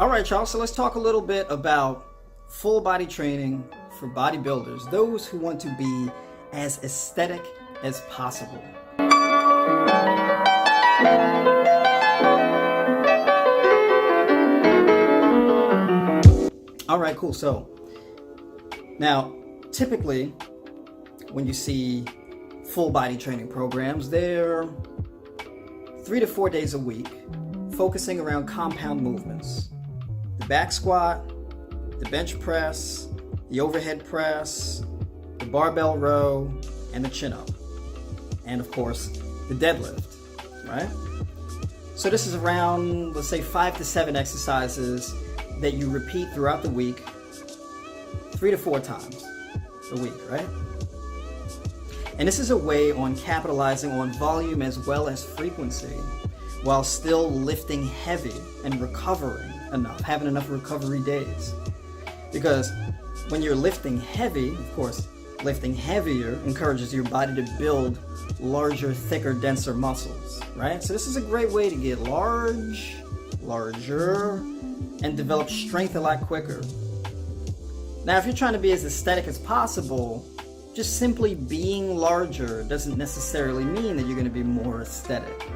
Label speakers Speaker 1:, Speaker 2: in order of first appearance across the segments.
Speaker 1: All right, y'all, so let's talk a little bit about full body training for bodybuilders, those who want to be as aesthetic as possible. All right, cool. So now, typically, when you see full body training programs, they're 3 to 4 days a week, focusing around compound movements. The back squat, the bench press, the overhead press, the barbell row, and the chin up. And of course, the deadlift, right? So this is around, let's say, 5 to 7 exercises that you repeat throughout the week, 3 to 4 times a week, right? And this is a way on capitalizing on volume as well as frequency while still lifting heavy and recovering enough, having enough recovery days. Because when you're lifting heavy, of course, lifting heavier encourages your body to build larger, thicker, denser muscles, right? So this is a great way to get larger, and develop strength a lot quicker. Now, if you're trying to be as aesthetic as possible, just simply being larger doesn't necessarily mean that you're going to be more aesthetic.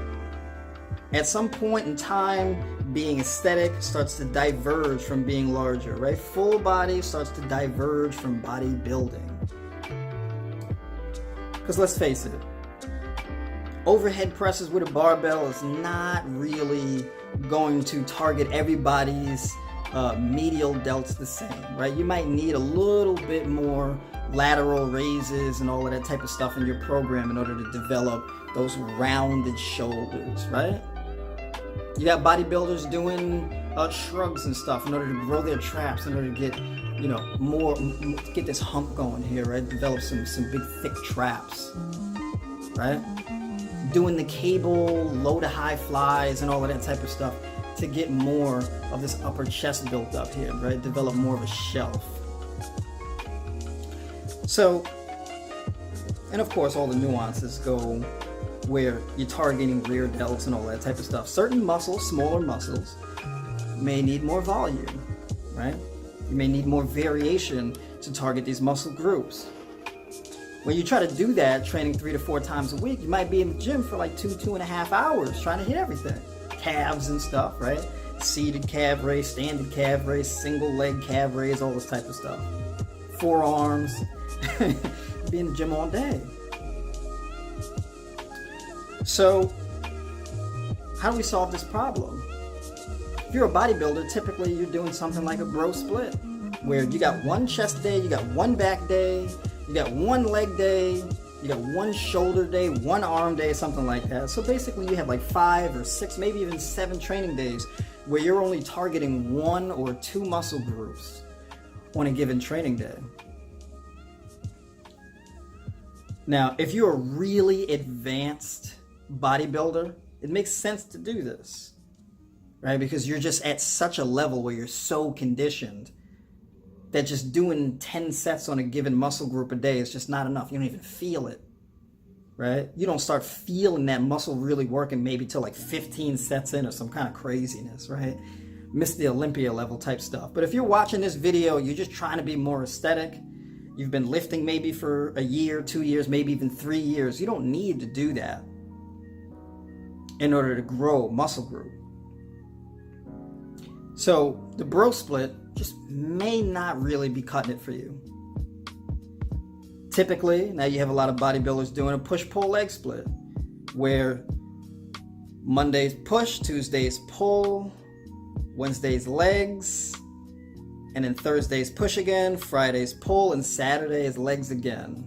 Speaker 1: At some point in time, being aesthetic starts to diverge from being larger, right? Full body starts to diverge from bodybuilding. Because let's face it, overhead presses with a barbell is not really going to target everybody's medial delts the same, right? You might need a little bit more lateral raises and all of that type of stuff in your program in order to develop those rounded shoulders, right? You got bodybuilders doing shrugs and stuff in order to grow their traps, in order to get, more, get this hump going here, right? Develop some big thick traps, right? Doing the cable low to high flies and all of that type of stuff to get more of this upper chest built up here, right? Develop more of a shelf. So, and of course all the nuances go where you're targeting rear delts and all that type of stuff. Certain muscles, smaller muscles, may need more volume, right? You may need more variation to target these muscle groups. When you try to do that, training 3 to 4 times a week, you might be in the gym for like 2.5 hours trying to hit everything. Calves and stuff, right? Seated calf raise, standing calf raise, single leg calf raise, all this type of stuff. Forearms. Be in the gym all day. So, how do we solve this problem? If you're a bodybuilder, typically you're doing something like a bro split, where you got one chest day, you got one back day, you got one leg day, you got one shoulder day, one arm day, something like that. So basically you have like 5 or 6, maybe even 7 training days where you're only targeting 1 or 2 muscle groups on a given training day. Now, if you're a really advanced bodybuilder, it makes sense to do this, right? Because you're just at such a level where you're so conditioned that just doing 10 sets on a given muscle group a day is just not enough. You don't even feel it, right? You don't start feeling that muscle really working maybe till like 15 sets in or some kind of craziness, right? Miss the Olympia level type stuff. But if you're watching this video, you're just trying to be more aesthetic, you've been lifting maybe for a year, 2 years, maybe even 3 years, you don't need to do that in order to grow muscle group. So the bro split just may not really be cutting it for you. Typically, now you have a lot of bodybuilders doing a push-pull leg split, where Mondays push, Tuesdays pull, Wednesdays legs, and then Thursdays push again, Fridays pull, and Saturday is legs again.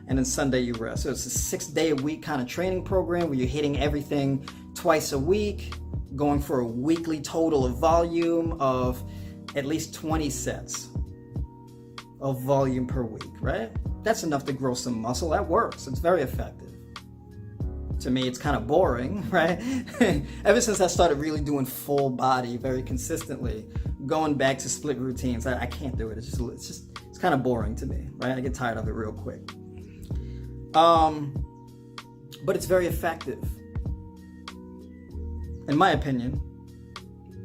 Speaker 1: And then Sunday you rest. So it's a 6-day-a-week kind of training program where you're hitting everything twice a week, going for a weekly total of volume of at least 20 sets of volume per week, right? That's enough to grow some muscle. That works. It's very effective. To me, it's kind of boring, right? Ever since I started really doing full body very consistently, going back to split routines, I can't do it. It's kind of boring to me, right? I get tired of it real quick. But it's very effective. In my opinion,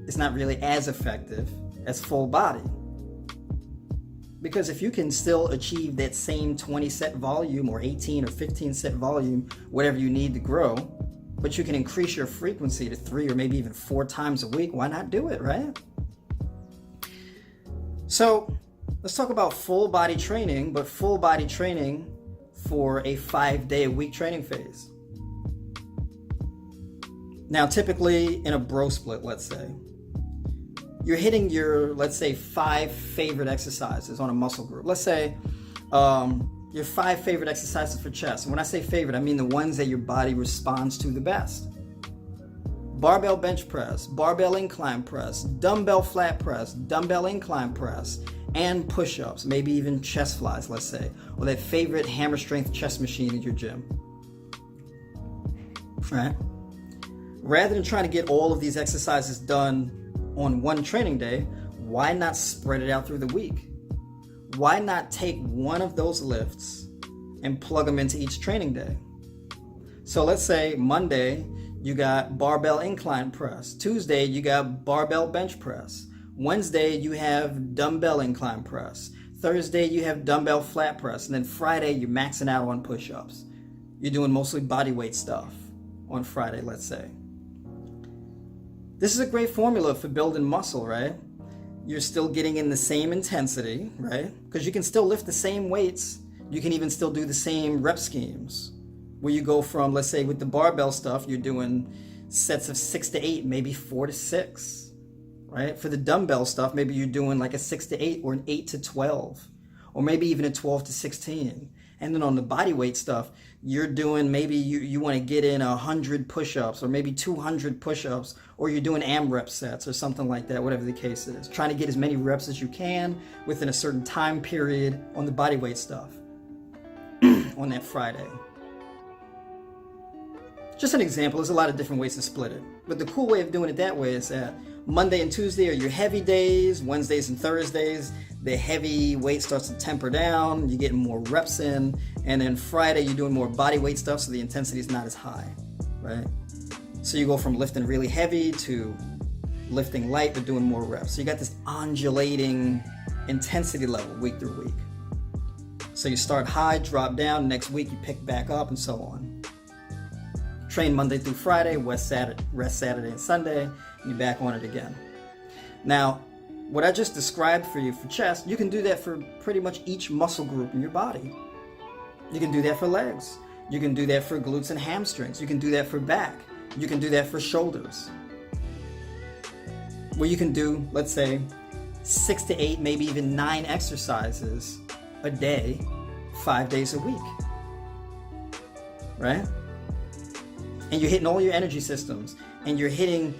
Speaker 1: it's not really as effective as full body. Because if you can still achieve that same 20 set volume or 18 or 15 set volume, whatever you need to grow, but you can increase your frequency to 3 or maybe even 4 times a week, why not do it, right? So let's talk about full body training, but full body training for a 5-day-a-week training phase. Now, typically in a bro split, let's say, you're hitting your, let's say, 5 favorite exercises on a muscle group. Let's say your 5 favorite exercises for chest. And when I say favorite, I mean the ones that your body responds to the best. Barbell bench press, barbell incline press, dumbbell flat press, dumbbell incline press, and push-ups, maybe even chest flies, let's say, or that favorite hammer strength chest machine in your gym. Right? Rather than trying to get all of these exercises done on one training day, why not spread it out through the week? Why not take one of those lifts and plug them into each training day? So let's say Monday, you got barbell incline press. Tuesday, you got barbell bench press. Wednesday, you have dumbbell incline press. Thursday, you have dumbbell flat press. And then Friday, you're maxing out on push-ups. You're doing mostly body weight stuff on Friday, let's say. This is a great formula for building muscle, right? You're still getting in the same intensity, right? Because you can still lift the same weights. You can even still do the same rep schemes. Where you go from, let's say with the barbell stuff, you're doing sets of 6 to 8, maybe 4 to 6, right? For the dumbbell stuff, maybe you're doing like a 6 to 8 or an 8 to 12, or maybe even a 12 to 16. And then on the body weight stuff, you're doing, maybe you want to get in 100 push-ups or maybe 200 push-ups, or you're doing AMRAP sets or something like that, whatever the case is. Trying to get as many reps as you can within a certain time period on the body weight stuff on that Friday. Just an example, there's a lot of different ways to split it. But the cool way of doing it that way is that Monday and Tuesday are your heavy days, Wednesdays and Thursdays, the heavy weight starts to temper down, you're getting more reps in, and then Friday you're doing more body weight stuff so the intensity is not as high, right? So you go from lifting really heavy to lifting light but doing more reps. So you got this undulating intensity level week through week. So you start high, drop down, next week you pick back up, and so on. Train Monday through Friday, rest Saturday and Sunday, and you're back on it again. Now, what I just described for you for chest, you can do that for pretty much each muscle group in your body. You can do that for legs. You can do that for glutes and hamstrings. You can do that for back. You can do that for shoulders. Where you can do, let's say, 6 to 8, maybe even 9 exercises a day, 5 days a week. Right? And you're hitting all your energy systems, and you're hitting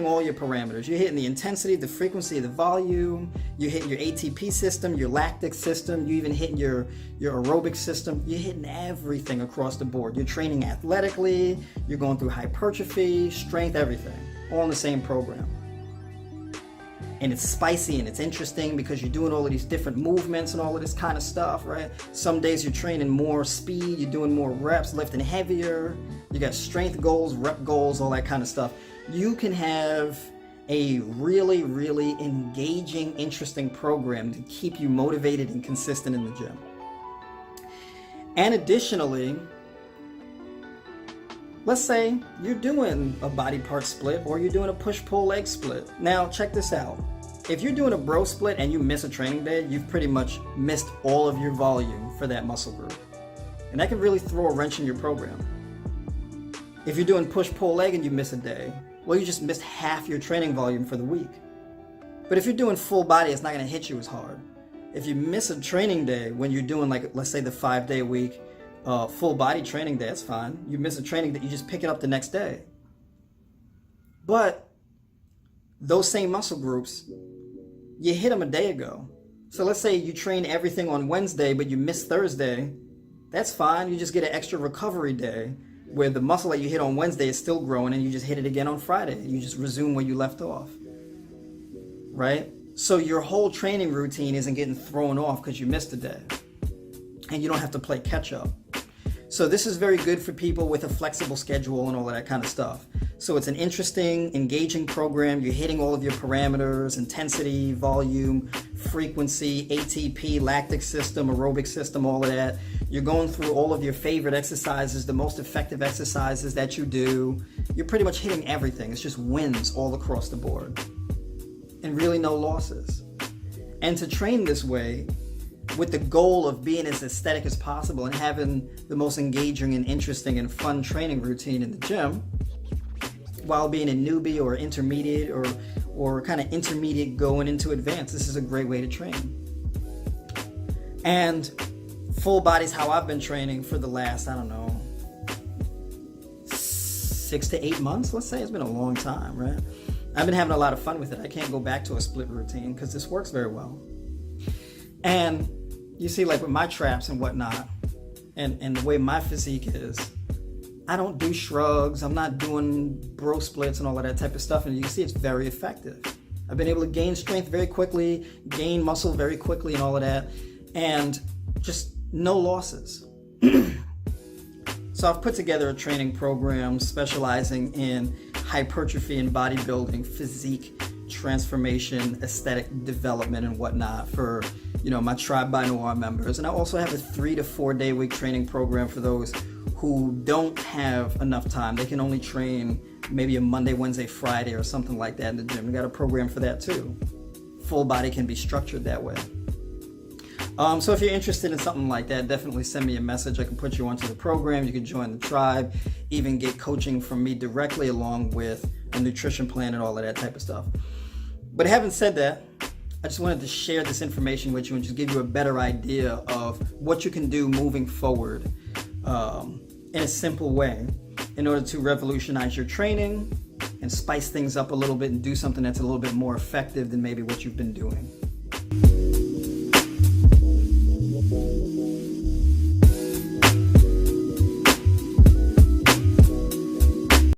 Speaker 1: all your parameters. You're hitting the intensity, the frequency, the volume. You're hitting your ATP system, your lactic system. You're even hitting your aerobic system. You're hitting everything across the board. You're training athletically. You're going through hypertrophy, strength, everything, all in the same program. And it's spicy and it's interesting because you're doing all of these different movements and all of this kind of stuff, right? Some days you're training more speed, you're doing more reps, lifting heavier. You got strength goals, rep goals, all that kind of stuff. You can have a really, really engaging, interesting program to keep you motivated and consistent in the gym. And additionally, let's say you're doing a body part split or you're doing a push-pull leg split. Now, check this out. If you're doing a bro split and you miss a training day, you've pretty much missed all of your volume for that muscle group. And that can really throw a wrench in your program. If you're doing push-pull leg and you miss a day, well, you just missed half your training volume for the week. But if you're doing full body, it's not going to hit you as hard. If you miss a training day when you're doing, like, let's say the 5-day-a-week full body training day, that's fine. You miss a training day, you just pick it up the next day. But those same muscle groups, you hit them a day ago. So let's say you train everything on Wednesday, but you miss Thursday. That's fine. You just get an extra recovery day where the muscle that you hit on Wednesday is still growing and you just hit it again on Friday. You just resume where you left off, right? So your whole training routine isn't getting thrown off because you missed a day, and you don't have to play catch up. So this is very good for people with a flexible schedule and all of that kind of stuff. So it's an interesting, engaging program. You're hitting all of your parameters: intensity, volume, frequency, ATP, lactic system, aerobic system, all of that. You're going through all of your favorite exercises, the most effective exercises that you do. You're pretty much hitting everything. It's just wins all across the board. And really no losses. And to train this way, with the goal of being as aesthetic as possible and having the most engaging and interesting and fun training routine in the gym, while being a newbie or intermediate or kind of intermediate going into advanced, this is a great way to train. And full body's how I've been training for the last, 6 to 8 months, let's say. It's been a long time, right? I've been having a lot of fun with it. I can't go back to a split routine because this works very well. And you see, like with my traps and whatnot, and the way my physique is, I don't do shrugs. I'm not doing bro splits and all of that type of stuff. And you can see it's very effective. I've been able to gain strength very quickly, gain muscle very quickly and all of that. And just no losses. So I've put together a training program specializing in hypertrophy and bodybuilding, physique transformation, aesthetic development and whatnot for, my Tribe by Noire members. And I also have a 3 to 4 day week training program for those who don't have enough time. They can only train maybe a Monday, Wednesday, Friday or something like that in the gym. We got a program for that too. Full body can be structured that way. So if you're interested in something like that, definitely send me a message. I can put you onto the program. You can join the tribe, even get coaching from me directly along with a nutrition plan and all of that type of stuff. But having said that, I just wanted to share this information with you and just give you a better idea of what you can do moving forward in a simple way in order to revolutionize your training and spice things up a little bit and do something that's a little bit more effective than maybe what you've been doing.